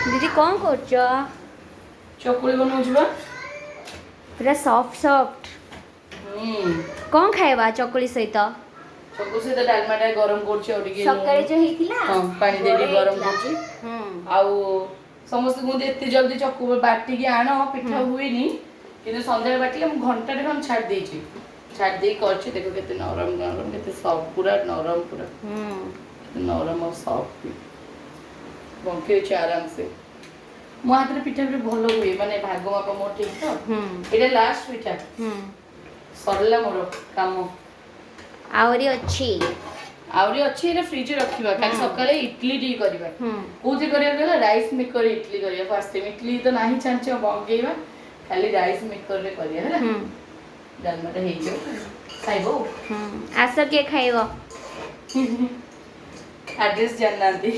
दीदी कौन करछ चकुली बनौछबा पूरा सॉफ्ट सॉफ्ट कौन खाएबा चकुली सहित चकुली सहित डालमाटा गरम करछि और टिके सकाळे जो हेतिला हां पानी देली गरम करछि आउ समस्त गुंदे एते जल्दी चकु बाटी के आनो पिठा हुएनी किंतु संध्या बाटी हम घंटा रे हम छाड़ देछि छाड़ दे करछि देखो केते नरम नरम केते सॉफ्ट पूरा नरम पूरा नरम और सॉफ्ट बंके छै आराम से मो हाथ रे पिठा भी भलो हुए माने भाग माप मोर ठीक तो एटा लास्ट पिठा सरला मोर काम आवरी अच्छी एटा फ्रिज रे रखिबा काल सकाळे इडली डी करबा कोथि करिया गेला राइस मेकर इडली करिया फास्ट टाइम इडली तो नाही चांच बंगेबा खाली राइस मेकर रे करिया हैला डालमाटा हे जो खाइबो आस के खाइबो एड्रेस जानना दी